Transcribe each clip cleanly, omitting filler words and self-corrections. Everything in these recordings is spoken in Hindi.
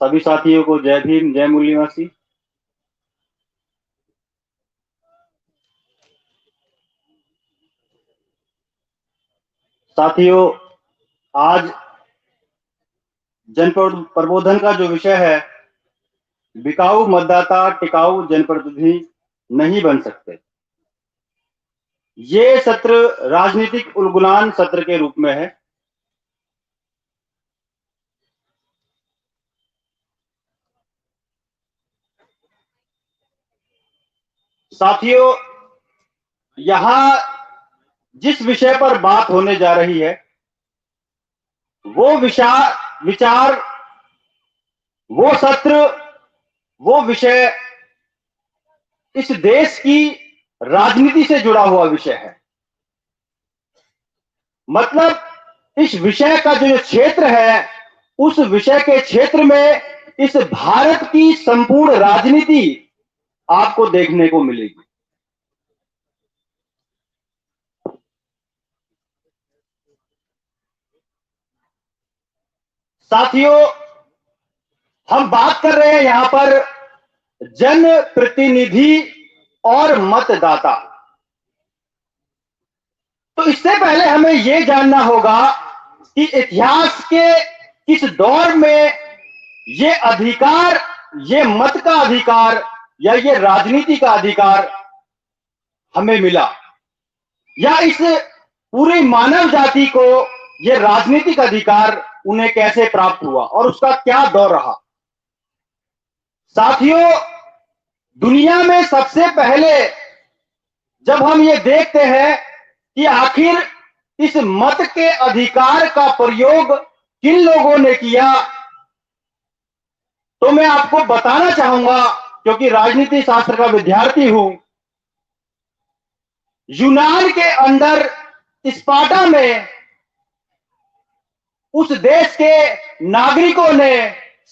सभी साथियों को जय भीम, जय मूल निवासी। साथियों, आज जन प्रबोधन का जो विषय है, बिकाऊ मतदाता टिकाऊ जनप्रतिनिधि नहीं बन सकते। ये सत्र राजनीतिक उलगुलान सत्र के रूप में है। साथियों, यहां जिस विषय पर बात होने जा रही है, वो विचार, वो सत्र, वो विषय इस देश की राजनीति से जुड़ा हुआ विषय है। मतलब इस विषय का जो क्षेत्र है, उस विषय के क्षेत्र में इस भारत की संपूर्ण राजनीति आपको देखने को मिलेगी। साथियों, हम बात कर रहे हैं यहां पर जन प्रतिनिधि और मतदाता। तो इससे पहले हमें यह जानना होगा कि इतिहास के किस दौर में ये अधिकार, ये मत का अधिकार या ये राजनीति का अधिकार हमें मिला, या इस पूरी मानव जाति को ये राजनीतिक अधिकार उन्हें कैसे प्राप्त हुआ और उसका क्या दौर रहा। साथियों, दुनिया में सबसे पहले जब हम ये देखते हैं कि आखिर इस मत के अधिकार का प्रयोग किन लोगों ने किया, तो मैं आपको बताना चाहूंगा, क्योंकि राजनीति शास्त्र का विद्यार्थी हूं। यूनान के अंदर स्पार्टा में उस देश के नागरिकों ने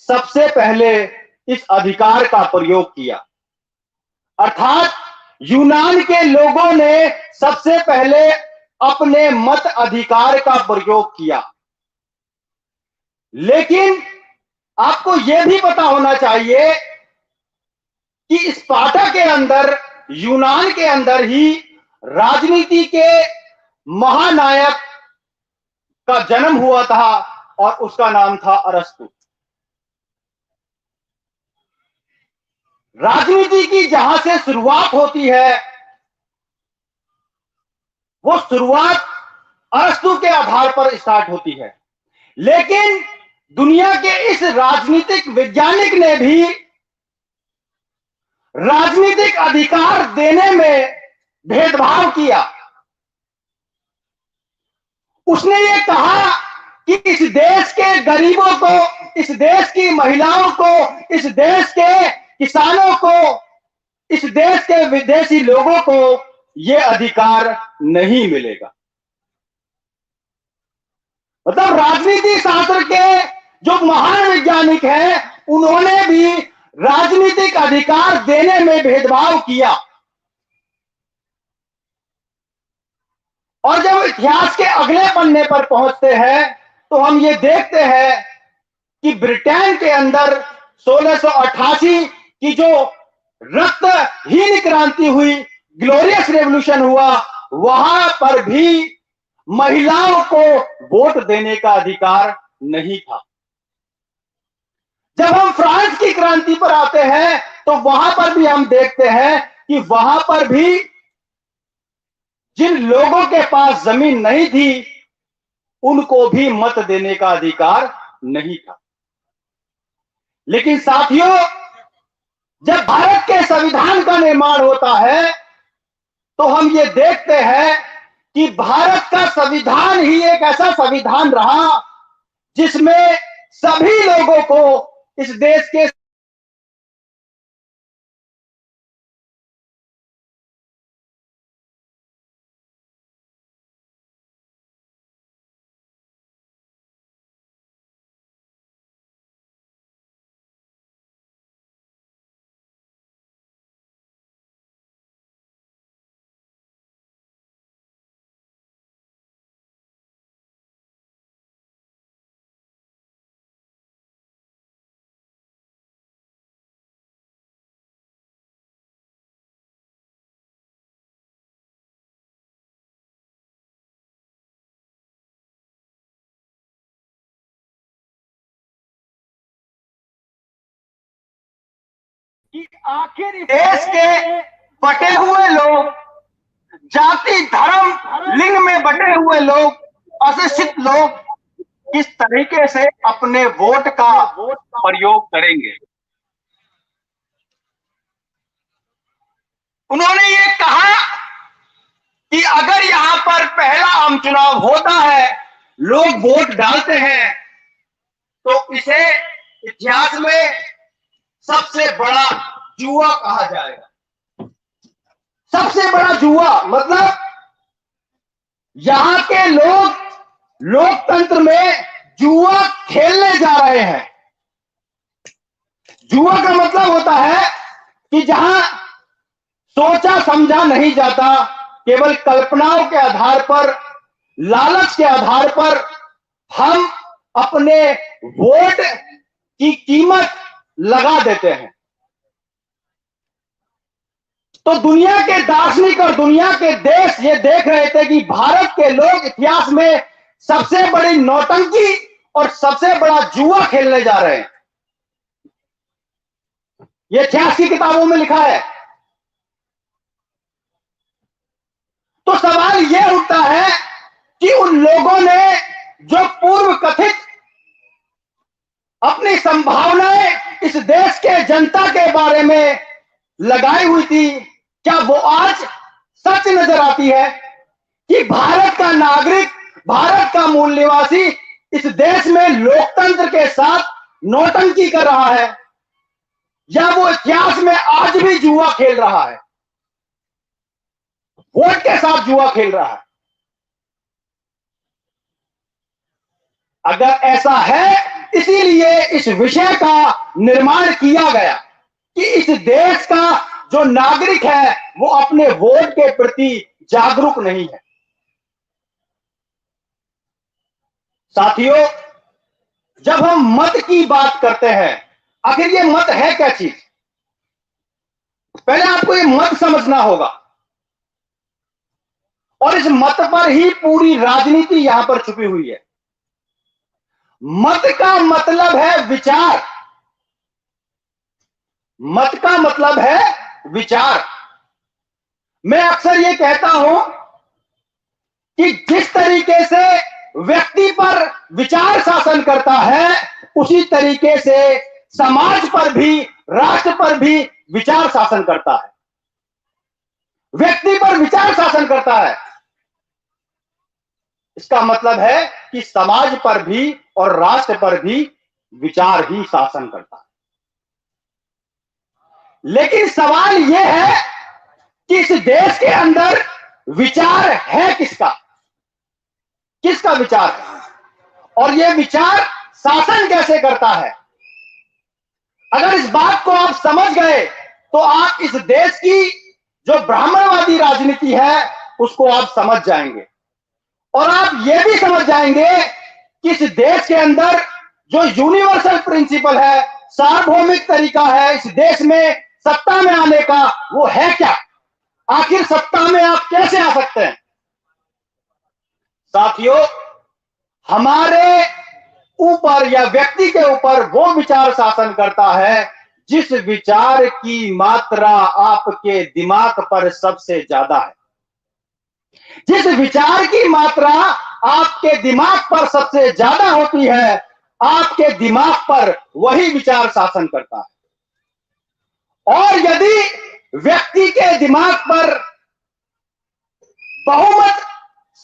सबसे पहले इस अधिकार का प्रयोग किया। अर्थात यूनान के लोगों ने सबसे पहले अपने मत अधिकार का प्रयोग किया। लेकिन आपको यह भी पता होना चाहिए कि स्पार्टा के अंदर, यूनान के अंदर ही राजनीति के महानायक का जन्म हुआ था और उसका नाम था अरस्तु। राजनीति की जहां से शुरुआत होती है, वो शुरुआत अरस्तु के आधार पर स्टार्ट होती है। लेकिन दुनिया के इस राजनीतिक वैज्ञानिक ने भी राजनीतिक अधिकार देने में भेदभाव किया। उसने ये कहा कि इस देश के गरीबों को, इस देश की महिलाओं को, इस देश के किसानों को, इस देश के विदेशी लोगों को यह अधिकार नहीं मिलेगा। मतलब राजनीति शास्त्र के जो महान वैज्ञानिक हैं, उन्होंने भी राजनीतिक अधिकार देने में भेदभाव किया। और जब इतिहास के अगले पन्ने पर पहुंचते हैं, तो हम ये देखते हैं कि ब्रिटेन के अंदर 1688 की जो रक्तहीन क्रांति हुई, ग्लोरियस रेवोल्यूशन हुआ, वहां पर भी महिलाओं को वोट देने का अधिकार नहीं था। जब हम फ्रांस की क्रांति पर आते हैं, तो वहां पर भी हम देखते हैं कि वहां पर भी जिन लोगों के पास जमीन नहीं थी, उनको भी मत देने का अधिकार नहीं था। लेकिन साथियों, जब भारत के संविधान का निर्माण होता है, तो हम ये देखते हैं कि भारत का संविधान ही एक ऐसा संविधान रहा जिसमें सभी लोगों को इस देश के कि आखिर देश के बटे हुए लोग, जाति धर्म लिंग में बटे हुए लोग, अशिक्षित लोग किस तरीके से अपने वोट का प्रयोग करेंगे। उन्होंने ये कहा कि अगर यहां पर पहला आम चुनाव होता है, लोग वोट डालते हैं, तो इसे इतिहास में सबसे बड़ा जुआ कहा जाएगा। सबसे बड़ा जुआ मतलब यहां के लोग लोकतंत्र में जुआ खेलने जा रहे हैं। जुआ का मतलब होता है कि जहां सोचा समझा नहीं जाता, केवल कल्पनाओं के आधार पर, लालच के आधार पर हम अपने वोट की कीमत लगा देते हैं। तो दुनिया के दार्शनिक और दुनिया के देश ये देख रहे थे कि भारत के लोग इतिहास में सबसे बड़ी नौटंकी और सबसे बड़ा जुआ खेलने जा रहे हैं। ये इतिहास की किताबों में लिखा है। तो सवाल यह उठता है कि उन लोगों ने जो पूर्व कथित अपनी संभावनाएं इस देश के जनता के बारे में लगाई हुई थी, क्या वो आज सच नजर आती है कि भारत का नागरिक, भारत का मूल निवासी इस देश में लोकतंत्र के साथ नौटंकी कर रहा है, या वो इतिहास में आज भी जुआ खेल रहा है, वोट के साथ जुआ खेल रहा है? अगर ऐसा है, इसीलिए इस विषय का निर्माण किया गया कि इस देश का जो नागरिक है वो अपने वोट के प्रति जागरूक नहीं है। साथियों, जब हम मत की बात करते हैं, आखिर ये मत है क्या चीज? पहले आपको ये मत समझना होगा, और इस मत पर ही पूरी राजनीति यहां पर छुपी हुई है। मत का मतलब है विचार। मत का मतलब है विचार। मैं अक्सर ये कहता हूं कि जिस तरीके से व्यक्ति पर विचार शासन करता है, उसी तरीके से समाज पर भी, राष्ट्र पर भी विचार शासन करता है। व्यक्ति पर विचार शासन करता है, इसका मतलब है कि समाज पर भी और राष्ट्र पर भी विचार ही शासन करता है। लेकिन सवाल यह है कि इस देश के अंदर विचार है किसका? किसका विचार है? और यह विचार शासन कैसे करता है? अगर इस बात को आप समझ गए, तो आप इस देश की जो ब्राह्मणवादी राजनीति है उसको आप समझ जाएंगे, और आप यह भी समझ जाएंगे कि इस देश के अंदर जो यूनिवर्सल प्रिंसिपल है, सार्वभौमिक तरीका है इस देश में सत्ता में आने का, वो है क्या? आखिर सत्ता में आप कैसे आ सकते हैं? साथियों, हमारे ऊपर या व्यक्ति के ऊपर वो विचार शासन करता है जिस विचार की मात्रा आपके दिमाग पर सबसे ज्यादा है। जिस विचार की मात्रा आपके दिमाग पर सबसे ज्यादा होती है, आपके दिमाग पर वही विचार शासन करता है। और यदि व्यक्ति के दिमाग पर बहुमत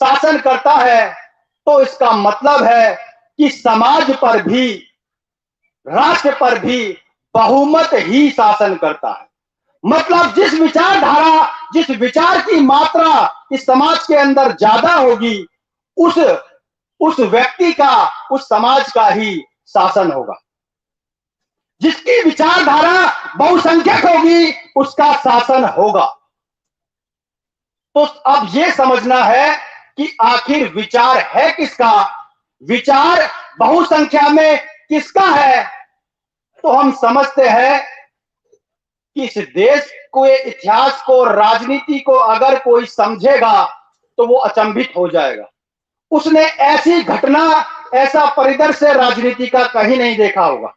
शासन करता है, तो इसका मतलब है कि समाज पर भी, राष्ट्र पर भी बहुमत ही शासन करता है। मतलब जिस विचारधारा, जिस विचार की मात्रा इस समाज के अंदर ज्यादा होगी, उस व्यक्ति का, उस समाज का ही शासन होगा। जिसकी विचारधारा बहुसंख्यक होगी, उसका शासन होगा। तो अब यह समझना है कि आखिर विचार है किसका, विचार बहुसंख्या में किसका है। तो हम समझते हैं कि इस देश को, इतिहास को, राजनीति को अगर कोई समझेगा तो वो अचंभित हो जाएगा। उसने ऐसी घटना, ऐसा परिदृश्य राजनीति का कहीं नहीं देखा होगा।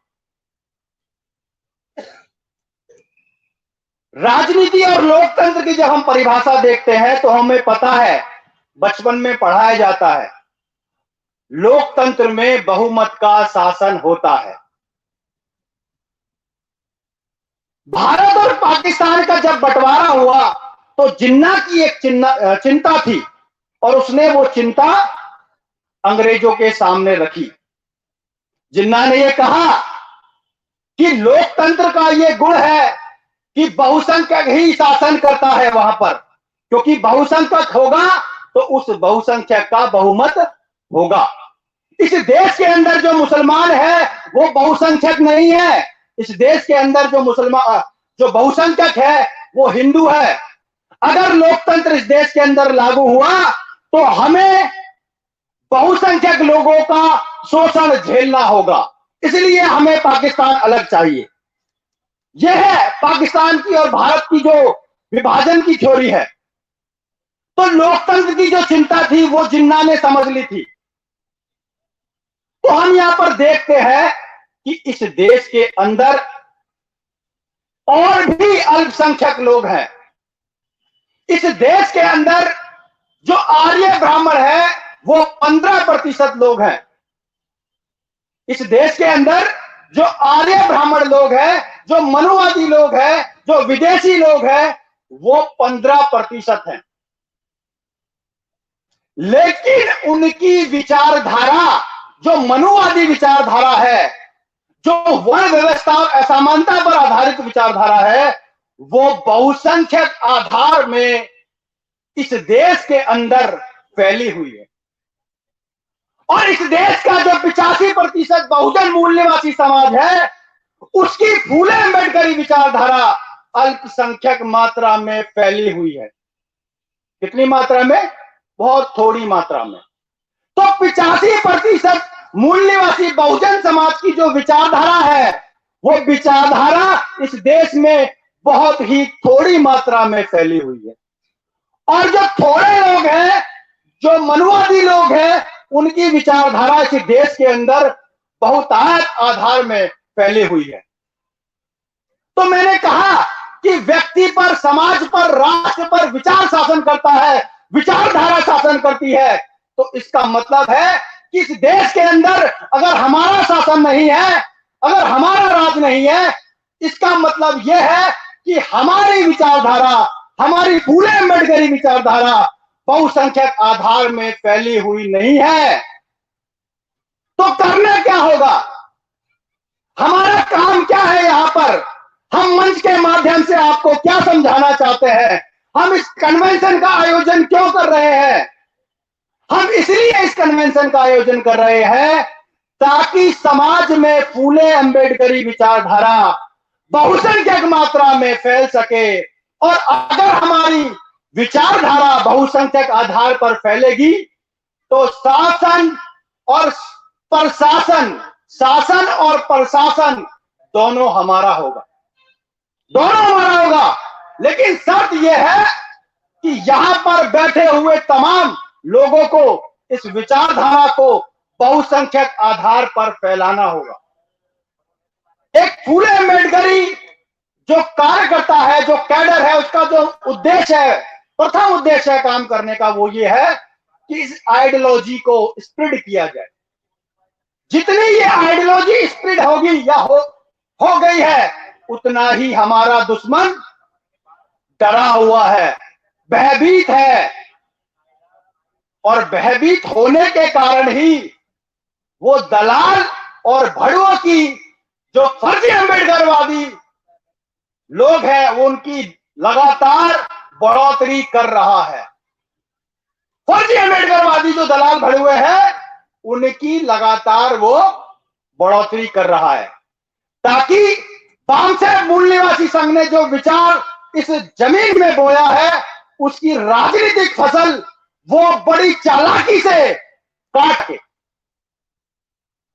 राजनीति और लोकतंत्र की जब हम परिभाषा देखते हैं तो हमें पता है, बचपन में पढ़ाया जाता है, लोकतंत्र में बहुमत का शासन होता है। भारत और पाकिस्तान का जब बंटवारा हुआ तो जिन्ना की एक चिंता थी और उसने वो चिंता अंग्रेजों के सामने रखी। जिन्ना ने ये कहा कि लोकतंत्र का ये गुण है कि बहुसंख्यक ही शासन करता है वहां पर, क्योंकि बहुसंख्यक होगा तो उस बहुसंख्यक का बहुमत होगा। इस देश के अंदर जो मुसलमान है वो बहुसंख्यक नहीं है। इस देश के अंदर जो बहुसंख्यक है वो हिंदू है। अगर लोकतंत्र इस देश के अंदर लागू हुआ तो हमें बहुसंख्यक लोगों का शोषण झेलना होगा, इसलिए हमें पाकिस्तान अलग चाहिए। यह है पाकिस्तान की और भारत की जो विभाजन की थ्योरी है। तो लोकतंत्र की जो चिंता थी वो जिन्ना ने समझ ली थी। तो हम यहां पर देखते हैं कि इस देश के अंदर और भी अल्पसंख्यक लोग हैं। इस देश के अंदर जो आर्य ब्राह्मण है वो 15% लोग हैं। इस देश के अंदर जो आर्य ब्राह्मण लोग हैं, जो मनुवादी लोग हैं, जो विदेशी लोग हैं, वो 15% हैं। लेकिन उनकी विचारधारा जो मनुवादी विचारधारा है, जो वर्ण व्यवस्था और असमानता पर आधारित विचारधारा है, वो बहुसंख्यक आधार में इस देश के अंदर फैली हुई है। और इस देश का जो 85% बहुजन मूल निवासी समाज है, उसकी फूले अम्बेडकरी विचारधारा अल्पसंख्यक मात्रा में फैली हुई है। कितनी मात्रा में? बहुत थोड़ी मात्रा में। तो 85% मूल निवासी बहुजन समाज की जो विचारधारा है, वो विचारधारा इस देश में बहुत ही थोड़ी मात्रा में फैली हुई है। और जो थोड़े लोग हैं, जो मनुवादी लोग हैं, उनकी विचारधारा इस देश के अंदर बहुतायत आधार में फैली हुई है। तो मैंने कहा कि व्यक्ति पर, समाज पर, राष्ट्र पर विचार शासन करता है, विचारधारा शासन करती है। तो इसका मतलब है कि इस देश के अंदर अगर हमारा शासन नहीं है, अगर हमारा राज नहीं है, इसका मतलब यह है कि हमारी विचारधारा, हमारी फूले अम्बेडकरी विचारधारा बहुसंख्यक आधार में फैली हुई नहीं है। तो करना क्या होगा? हमारा काम क्या है? यहां पर हम मंच के माध्यम से आपको क्या समझाना चाहते हैं? हम इस कन्वेंशन का आयोजन क्यों कर रहे हैं? हम इसलिए इस कन्वेंशन का आयोजन कर रहे हैं ताकि समाज में फूले अम्बेडकरी विचारधारा बहुसंख्यक मात्रा में फैल सके। और अगर हमारी विचारधारा बहुसंख्यक आधार पर फैलेगी तो शासन और प्रशासन, शासन और प्रशासन दोनों हमारा होगा, दोनों हमारा होगा। लेकिन शर्त यह है कि यहां पर बैठे हुए तमाम लोगों को इस विचारधारा को बहुसंख्यक आधार पर फैलाना होगा। एक फूले अम्बेडकरी जो कार्य करता है, जो कैडर है, उसका जो उद्देश्य है, प्रथम उद्देश्य है काम करने का, वो ये है कि इस आइडियोलॉजी को स्प्रेड किया जाए। जितनी ये आइडियोलॉजी स्प्रेड होगी या हो गई है, उतना ही हमारा दुश्मन डरा हुआ है, भयभीत है। और भयभीत होने के कारण ही वो दलाल और भड़ुओं की जो फर्जी अम्बेडकरवादी लोग हैं, वो उनकी लगातार बढ़ोतरी कर रहा है। फर्जी अम्बेडकरवादी जो दलाल भड़ुए हैं, उनकी लगातार वो बढ़ोतरी कर रहा है, ताकि वामसे मूल निवासी संघ ने जो विचार इस जमीन में बोया है, उसकी राजनीतिक फसल वो बड़ी चालाकी से काट के,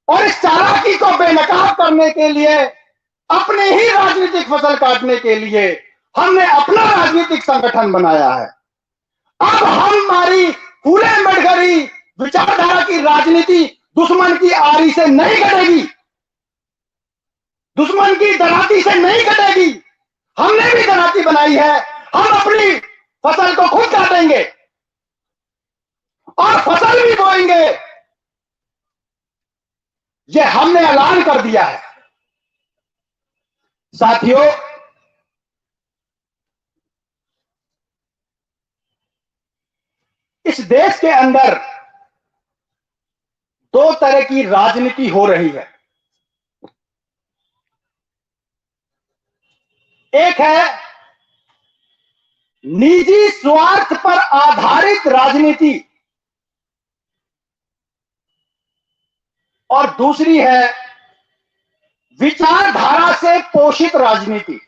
और इस चालाकी को बेनकाब करने के लिए, अपने ही राजनीतिक फसल काटने के लिए हमने अपना राजनीतिक संगठन बनाया है। अब हमारी फूले अम्बेडकरी विचारधारा की राजनीति दुश्मन की आरी से नहीं कटेगी, दुश्मन की डराती से नहीं कटेगी। हमने भी तैनाती बनाई है, हम अपनी फसल को खुद काटेंगे और फसल भी बोएंगे, ये हमने ऐलान कर दिया है। साथियों, इस देश के अंदर दो तरह की राजनीति हो रही है। एक है निजी स्वार्थ पर आधारित राजनीति और दूसरी है विचारधारा से पोषित राजनीति।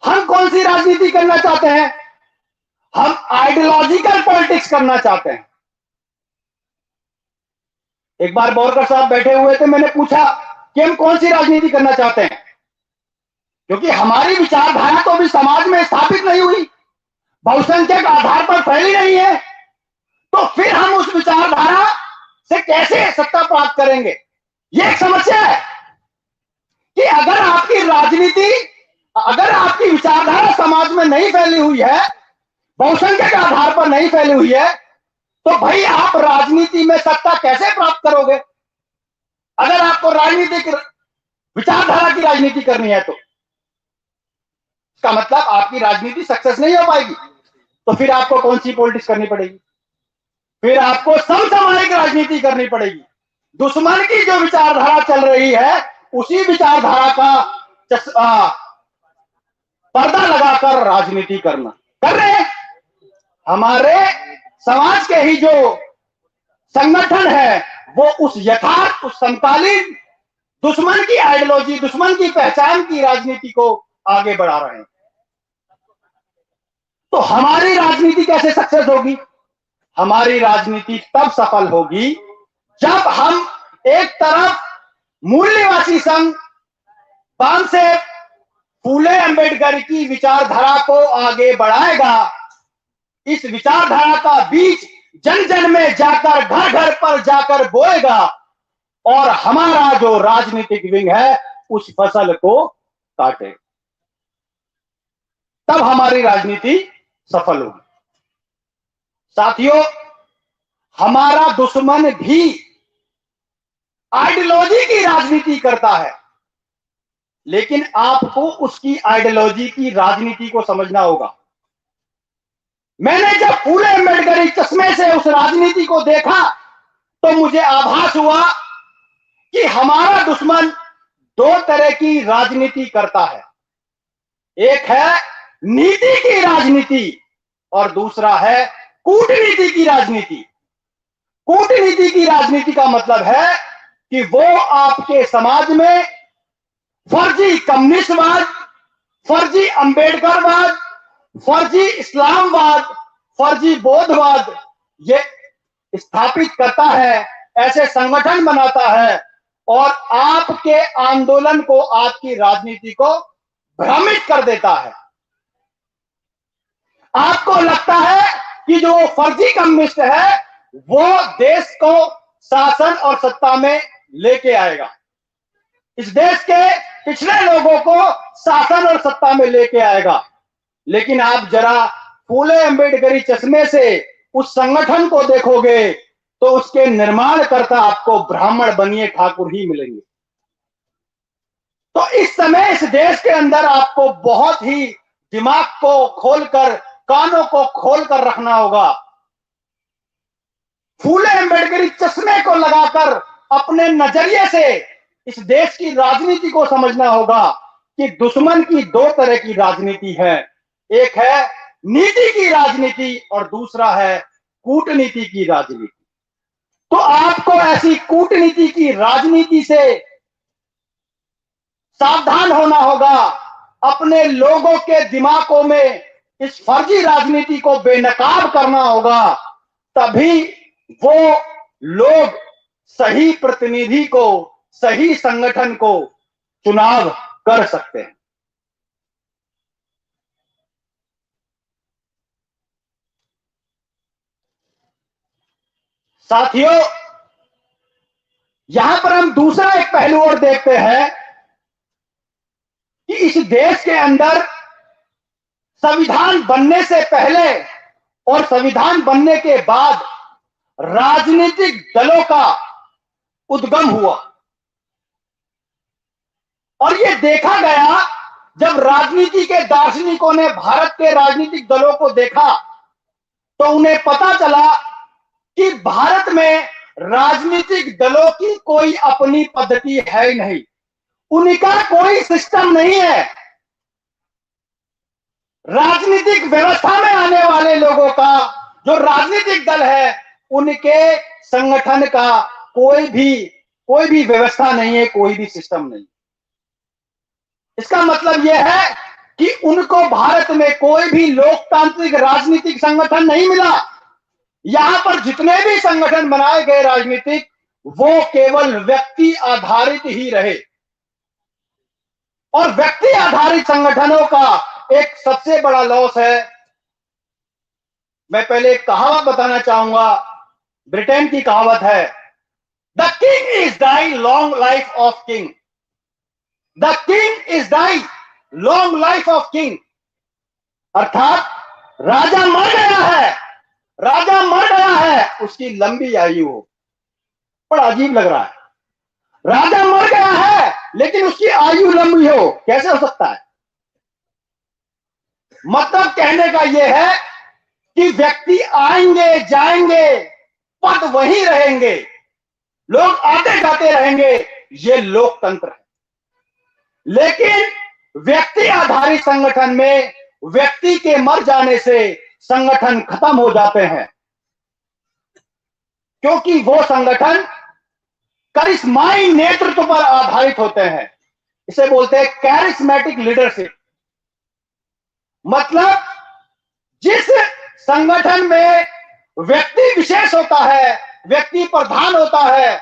हम कौन सी राजनीति करना चाहते हैं? हम आइडियोलॉजिकल पॉलिटिक्स करना चाहते हैं। एक बार बोरकर साहब बैठे हुए थे, मैंने पूछा कि हम कौन सी राजनीति करना चाहते हैं, क्योंकि हमारी विचारधारा तो अभी समाज में स्थापित नहीं हुई, बहुसंख्यक आधार पर फैली नहीं है, तो फिर हम उस विचारधारा से कैसे सत्ता प्राप्त करेंगे? यह एक समस्या है कि अगर आपकी विचारधारा समाज में नहीं फैली हुई है, बहुसंख्यक आधार पर नहीं फैली हुई है, तो भाई आप राजनीति में सत्ता कैसे प्राप्त करोगे? अगर आपको राजनीतिक विचारधारा की राजनीति करनी है तो इसका मतलब आपकी राजनीति सक्सेस नहीं हो पाएगी। तो फिर आपको कौन सी पॉलिटिक्स करनी पड़ेगी? फिर आपको समसामयिक राजनीति करनी पड़ेगी। दुश्मन की जो विचारधारा चल रही है, उसी विचारधारा का पर्दा लगाकर राजनीति करना कर रहे हैं। हमारे समाज के ही जो संगठन है, वो उस यथार्थ, उस समकालीन दुश्मन की आइडियोलॉजी, दुश्मन की पहचान की राजनीति को आगे बढ़ा रहे हैं। तो हमारी राजनीति कैसे सक्सेस होगी? हमारी राजनीति तब सफल होगी जब हम एक तरफ मूल्यवासी संघ से फूले अंबेडकर की विचारधारा को आगे बढ़ाएगा, इस विचारधारा का बीज जन जन में जाकर, घर घर पर जाकर बोएगा, और हमारा जो राजनीतिक विंग है उस फसल को काटे, तब हमारी राजनीति सफल होगी। साथियों, हमारा दुश्मन भी आइडियोलॉजी की राजनीति करता है, लेकिन आपको उसकी आइडियोलॉजी की राजनीति को समझना होगा। मैंने जब फूले अंबेडकरी चश्मे से उस राजनीति को देखा, तो मुझे आभास हुआ कि हमारा दुश्मन दो तरह की राजनीति करता है। एक है नीति की राजनीति और दूसरा है कूटनीति की राजनीति। कूटनीति की राजनीति का मतलब है कि वो आपके समाज में फर्जी कम्युनिस्टवाद, फर्जी अंबेडकरवाद, फर्जी इस्लामवाद, फर्जी बौद्धवाद ये स्थापित करता है, ऐसे संगठन बनाता है और आपके आंदोलन को, आपकी राजनीति को भ्रमित कर देता है। आपको लगता है कि जो फर्जी कम्युनिस्ट है वो देश को शासन और सत्ता में लेके आएगा, इस देश के पिछड़े लोगों को शासन और सत्ता में लेके आएगा। लेकिन आप जरा फूले अंबेडकरी चश्मे से उस संगठन को देखोगे तो उसके निर्माणकर्ता आपको ब्राह्मण बनिए ठाकुर ही मिलेंगे। तो इस समय इस देश के अंदर आपको बहुत ही दिमाग को खोलकर, कानों को खोलकर रखना होगा। फूले अंबेडकरी चश्मे को लगाकर अपने नजरिए से इस देश की राजनीति को समझना होगा कि दुश्मन की दो तरह की राजनीति है, एक है नीति की राजनीति और दूसरा है कूटनीति की राजनीति। तो आपको ऐसी कूटनीति की राजनीति से सावधान होना होगा, अपने लोगों के दिमागों में इस फर्जी राजनीति को बेनकाब करना होगा, तभी वो लोग सही प्रतिनिधि को, सही संगठन को चुनाव कर सकते हैं। साथियों, यहां पर हम दूसरा एक पहलू और देखते हैं इस देश के अंदर संविधान बनने से पहले और संविधान बनने के बाद राजनीतिक दलों का उद्गम हुआ। और यह देखा गया, जब राजनीति के दार्शनिकों ने भारत के राजनीतिक दलों को देखा तो उन्हें पता चला कि भारत में राजनीतिक दलों की कोई अपनी पद्धति है ही नहीं, उनका कोई सिस्टम नहीं है। राजनीतिक व्यवस्था में आने वाले लोगों का, जो राजनीतिक दल है, उनके संगठन का कोई भी व्यवस्था नहीं है, कोई भी सिस्टम नहीं। इसका मतलब यह है कि उनको भारत में कोई भी लोकतांत्रिक राजनीतिक संगठन नहीं मिला। यहां पर जितने भी संगठन बनाए गए राजनीतिक, वो केवल व्यक्ति आधारित ही रहे। और व्यक्ति आधारित संगठनों का एक सबसे बड़ा लॉस है। मैं पहले एक कहावत बताना चाहूंगा, ब्रिटेन की कहावत है, the king is die long life of king. The king is die long life of king. अर्थात राजा मर गया है, राजा मर गया है, उसकी लंबी आयु हो। बड़ा अजीब लग रहा है, राजा मर गया है लेकिन उसकी आयु लंबी हो, कैसे हो सकता है? मतलब कहने का यह है कि व्यक्ति आएंगे जाएंगे, पद वहीं रहेंगे, लोग आते जाते रहेंगे, ये लोकतंत्र है। लेकिन व्यक्ति आधारित संगठन में व्यक्ति के मर जाने से संगठन खत्म हो जाते हैं, क्योंकि वो संगठन करिश्माई नेतृत्व पर आधारित होते हैं। इसे बोलते हैं कैरिस्मेटिक लीडरशिप। मतलब जिस संगठन में व्यक्ति विशेष होता है, व्यक्ति प्रधान होता है,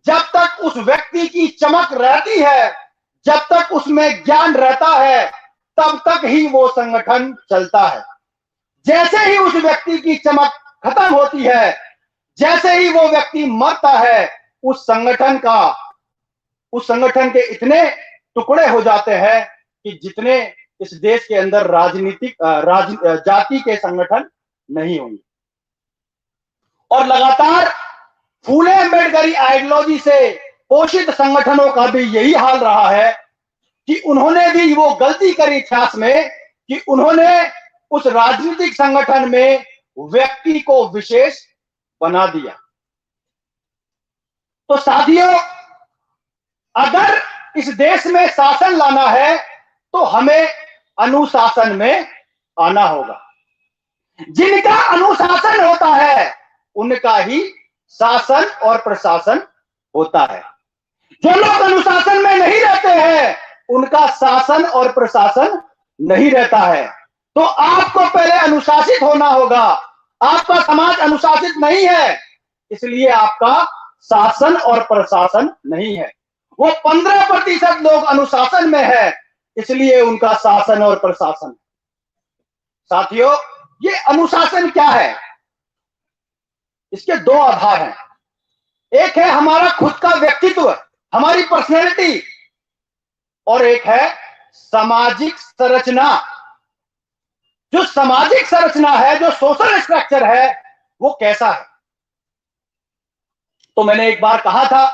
जब तक उस व्यक्ति की चमक रहती है, जब तक उसमें ज्ञान रहता है, तब तक ही वो संगठन चलता है। जैसे ही उस व्यक्ति की चमक खत्म होती है, जैसे ही वो व्यक्ति मरता है, उस संगठन के इतने टुकड़े हो जाते हैं कि जितने इस देश के अंदर जाति के संगठन नहीं होंगे। और लगातार फूले अम्बेडकरी आइडियोलॉजी से पोषित संगठनों का भी यही हाल रहा है कि उन्होंने भी वो गलती करी इतिहास में कि उन्होंने उस राजनीतिक संगठन में व्यक्ति को विशेष बना दिया। तो साथियों, अगर इस देश में शासन लाना है तो हमें अनुशासन में आना होगा। जिनका अनुशासन होता है उनका ही शासन और प्रशासन होता है। जो लोग अनुशासन में नहीं रहते हैं उनका शासन और प्रशासन नहीं रहता है। तो आपको पहले अनुशासित होना होगा। आपका समाज अनुशासित नहीं है, इसलिए आपका शासन और प्रशासन नहीं है। वो 15% लोग अनुशासन में है, इसलिए उनका शासन और प्रशासन। साथियों, ये अनुशासन क्या है? इसके दो आधार हैं। एक है हमारा खुद का व्यक्तित्व, हमारी पर्सनैलिटी, और एक है सामाजिक संरचना। जो सामाजिक संरचना है, जो सोशल स्ट्रक्चर है, वो कैसा है? तो मैंने एक बार कहा था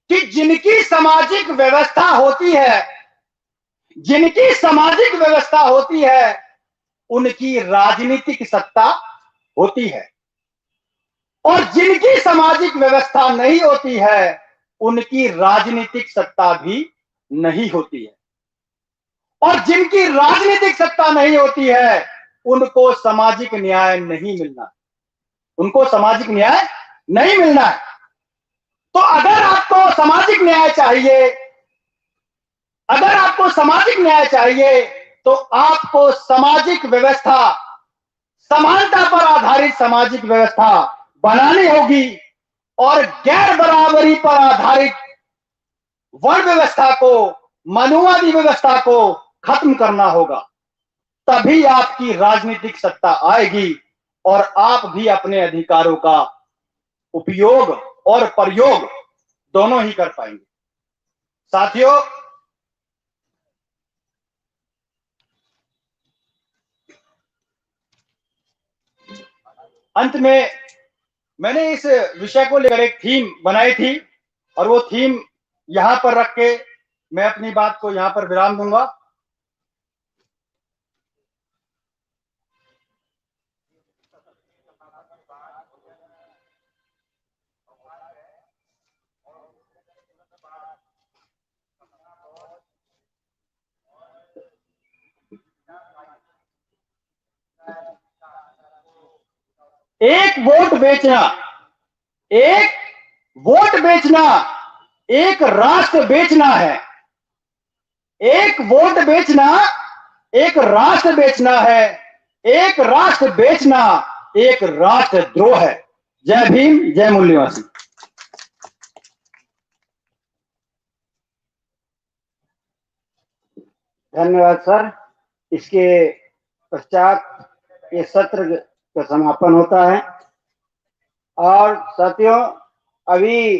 कि जिनकी सामाजिक व्यवस्था होती है, जिनकी सामाजिक व्यवस्था होती है, उनकी राजनीतिक सत्ता होती है, और जिनकी सामाजिक व्यवस्था नहीं होती है, उनकी राजनीतिक सत्ता भी नहीं होती है। और जिनकी राजनीतिक सत्ता नहीं होती है, उनको सामाजिक न्याय नहीं मिलना, उनको सामाजिक न्याय नहीं मिलना है। तो अगर आपको सामाजिक न्याय चाहिए, अगर आपको सामाजिक न्याय चाहिए, तो आपको सामाजिक व्यवस्था, समानता पर आधारित सामाजिक व्यवस्था बनानी होगी, और गैर बराबरी पर आधारित वर्ण व्यवस्था को, मनुवादी व्यवस्था को खत्म करना होगा। तभी आपकी राजनीतिक सत्ता आएगी और आप भी अपने अधिकारों का उपयोग और प्रयोग दोनों ही कर पाएंगे। साथियों, अंत में मैंने इस विषय को लेकर एक थीम बनाई थी और वो थीम यहां पर रख के मैं अपनी बात को यहां पर विराम दूंगा। एक वोट बेचना, एक वोट बेचना एक राष्ट्र बेचना है। एक वोट बेचना एक राष्ट्र बेचना है। एक राष्ट्र बेचना एक राष्ट्र द्रोह है। जय भीम, जय मूल निवासी। धन्यवाद सर। इसके पश्चात ये सत्र का समापन होता है। और साथियों, अभी